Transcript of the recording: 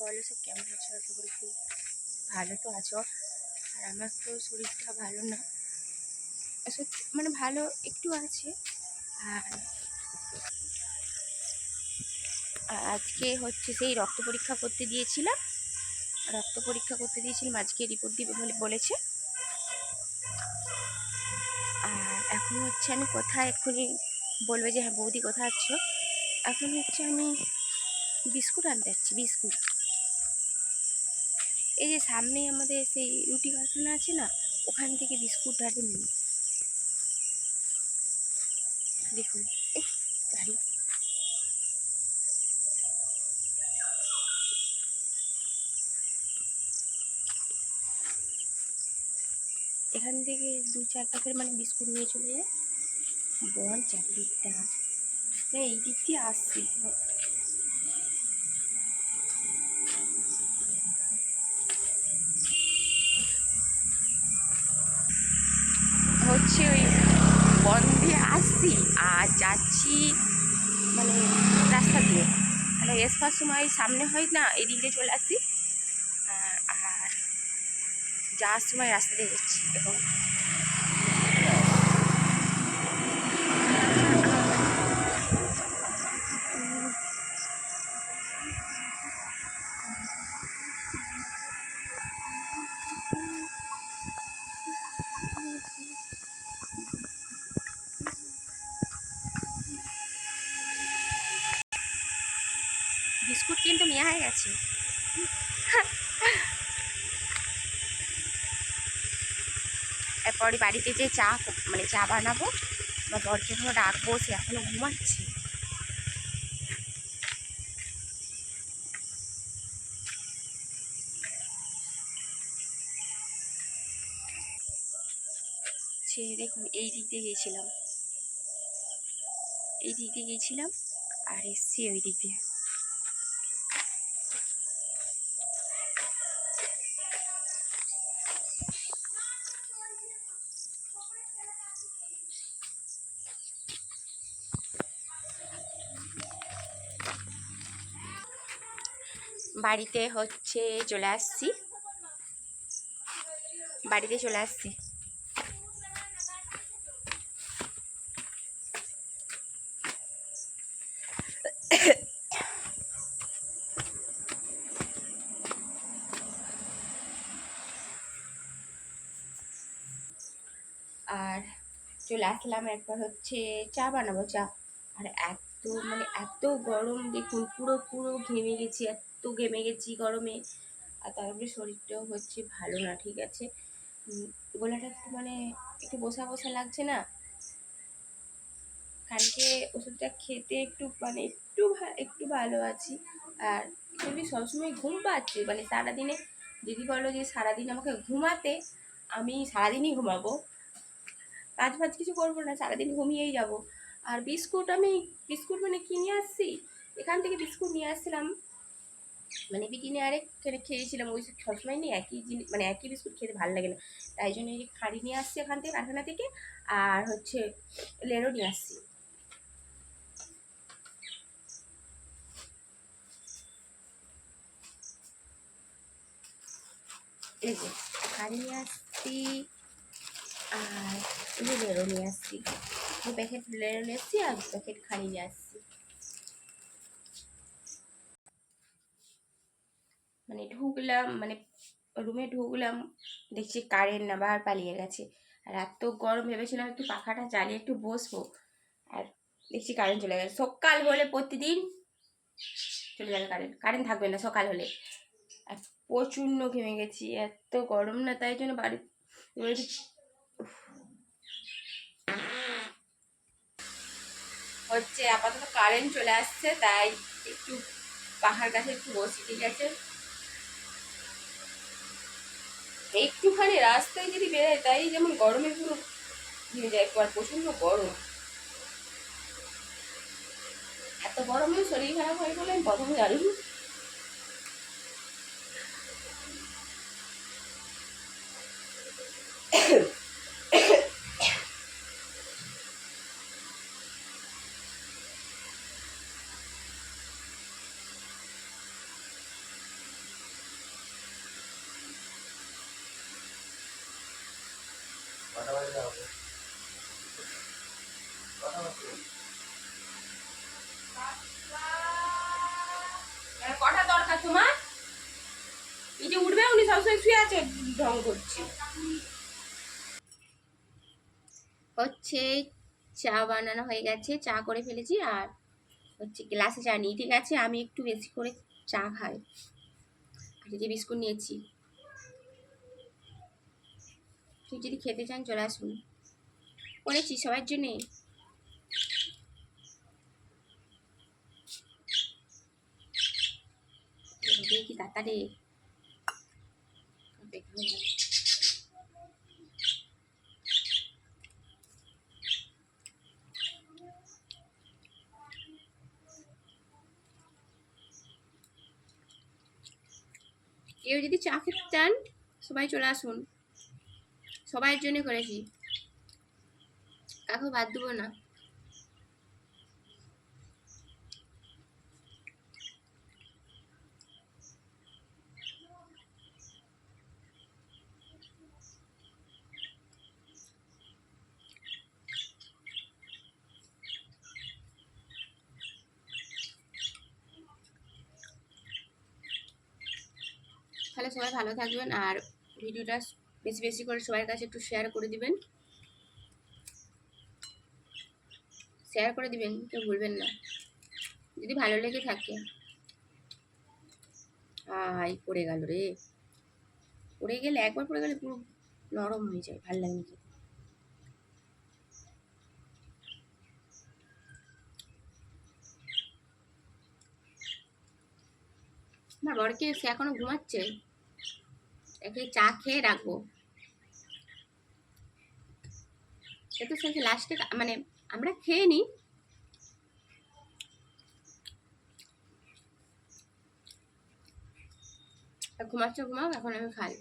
বলো সব কেমন আছো? আশা করি খুব ভালো তো আছো। আর আমার তো শরীরটা ভালো না, সত্যি মানে ভালো একটু আছে। আর আজকে হচ্ছে সেই রক্ত পরীক্ষা করতে দিয়েছিলাম, আজকে রিপোর্ট দিবে বলেছে। আর এখন হচ্ছে আমি কোথায়, এক্ষুনি বলবে যে হ্যাঁ বৌদি কোথায় আছো। এখন হচ্ছে আমি বিস্কুট আনতে যাচ্ছি। বিস্কুট এই যে সামনেই আমাদের সেই রুটি কারখানা আছে না, ওখান থেকে বিস্কুট আরে নিই। দেখুন এই গাড়ি, এখান থেকে 2-4 প্যাকেট মানে বিস্কুট নিয়ে চলে যায়। বল চারদিকটা এই দিক দিয়ে আসছি হচ্ছে ওই বন দিয়ে আসছি আর যাচ্ছি মানে রাস্তা দিয়ে, মানে এসবার সময় সামনে হয় না, এদিক দিয়ে চলে আসছি। আর যাওয়ার সময় রাস্তা দিয়ে যাচ্ছি এখন। বিস্কুট কিন্তু নেওয়া হয়ে গেছে। এরপরে বাড়িতে যে মানে চা বানাবো বা বরকে এখনো ডাকবো, সে এখনো ঘুমাচ্ছে। সে দেখুন এই দিক দিয়ে গিয়েছিলাম, আর এসছি ওই দিক দিয়ে। বাড়িতে হচ্ছে চলে আসছি, আর চলে আসলাম। একবার হচ্ছে চা বানাবো, আর এত গরম দেখুন, পুরো ঘেমে গেছি, গরমে। আর তারপরে শরীরটাও হচ্ছে ভালো না, ঠিক আছে। গলাটা একটু মানে একটু বসা লাগছে না। কালকে ওষুধটা খেতে একটু ভালো আছি। আর এমনি সবসময় ঘুম পাচ্ছে, মানে সারাদিনে যদি বলো যে সারাদিন আমাকে ঘুমাতে, আমি সারাদিনই ঘুমাবো, কাজ কিছু করবো না, সারাদিন ঘুমিয়েই যাব। আর বিস্কুট মানে কিনে আসছি, এখান থেকে বিস্কুট নিয়ে আসছিলাম, মানে বিকিনে আরেক খেয়েছিলাম। ওই সবসময় নিয়ে একই জিনিস, মানে একই বিস্কুট খেতে ভালো লাগে না, তাই জন্য এই খাড়ি নিয়ে আসছি এখান থেকে, কারখানা থেকে। আর হচ্ছে লেরো নিয়ে আসছি। এই যে খাড়ি নিয়ে আসছি, আর এই যে লেরো নিয়ে আসছি। 2 প্যাকেট লেরো নিয়ে আসছি আর 2 প্যাকেট খাড়ি নিয়ে আসছি। মানে রুমে ঢুকলাম, দেখছি কারেন্ট আবার পালিয়ে গেছে। আর এত গরম, ভেবেছিলাম একটু পাখাটা চালিয়ে একটু বসবো, আর দেখছি কারেন্ট চলে গেছে। সকাল হলে প্রতিদিন চলে যাবে কারেন্ট থাকবে না সকাল হলে। আর প্রচণ্ড ঘেমে গেছি, এত গরম না, তাই জন্য বাড়ি হচ্ছে আপাতত কারেন্ট চলে আসছে, তাই একটু পাখার কাছে একটু বসি, ঠিক আছে। একটুখানি রাস্তায় যদি বেরোয়, তাই যেমন গরমে পুরো ঘিরে যায়, আর প্রচণ্ড গরম। এত গরমে শরীর খারাপ হয় বলে আমি প্রথমে জানি। দরকার তোমার? এই যে উঠবে, উনি সবসময় শুয়ে আছে, ঢং করছে। হচ্ছে চা বানানো হয়ে গেছে, চা করে ফেলেছি, আর হচ্ছে গ্লাসে চা নিই, ঠিক আছে? আমি একটু বেশি করে চা খাই। আর এই যে বিস্কুট নিয়েছি, ঠিক যদি খেতে চান চলে আসুন, করেছি সবার জন্যে। কি তাড়াতাড়ি কেউ যদি চা খেতে চান সবাই চলে আসুন, সবার জন্য করেছি, কাউকে বাদ দেবো না। তাহলে সবাই ভালো থাকবেন, আর ভিডিওটা বেশি বেশি করে সবার কাছে একটু শেয়ার করে দিবেন, শেয়ার করে দিবেন, কেউ ভুলবেন না যদি ভালো লেগে থাকে। আই পড়ে গেল রে, পড়ে গেলে, একবার পড়ে গেলে পুরো নরম হয়ে যায়, ভালো লাগে না। আমার বরকে সে এখনো ঘুমাচ্ছে, একে চা খেয়ে রাখবো। সে তো সে লাস্টে মানে আমরা খেয়ে নিই, ঘুমাচ্ছে ঘুমাও, এখন আমি খাই।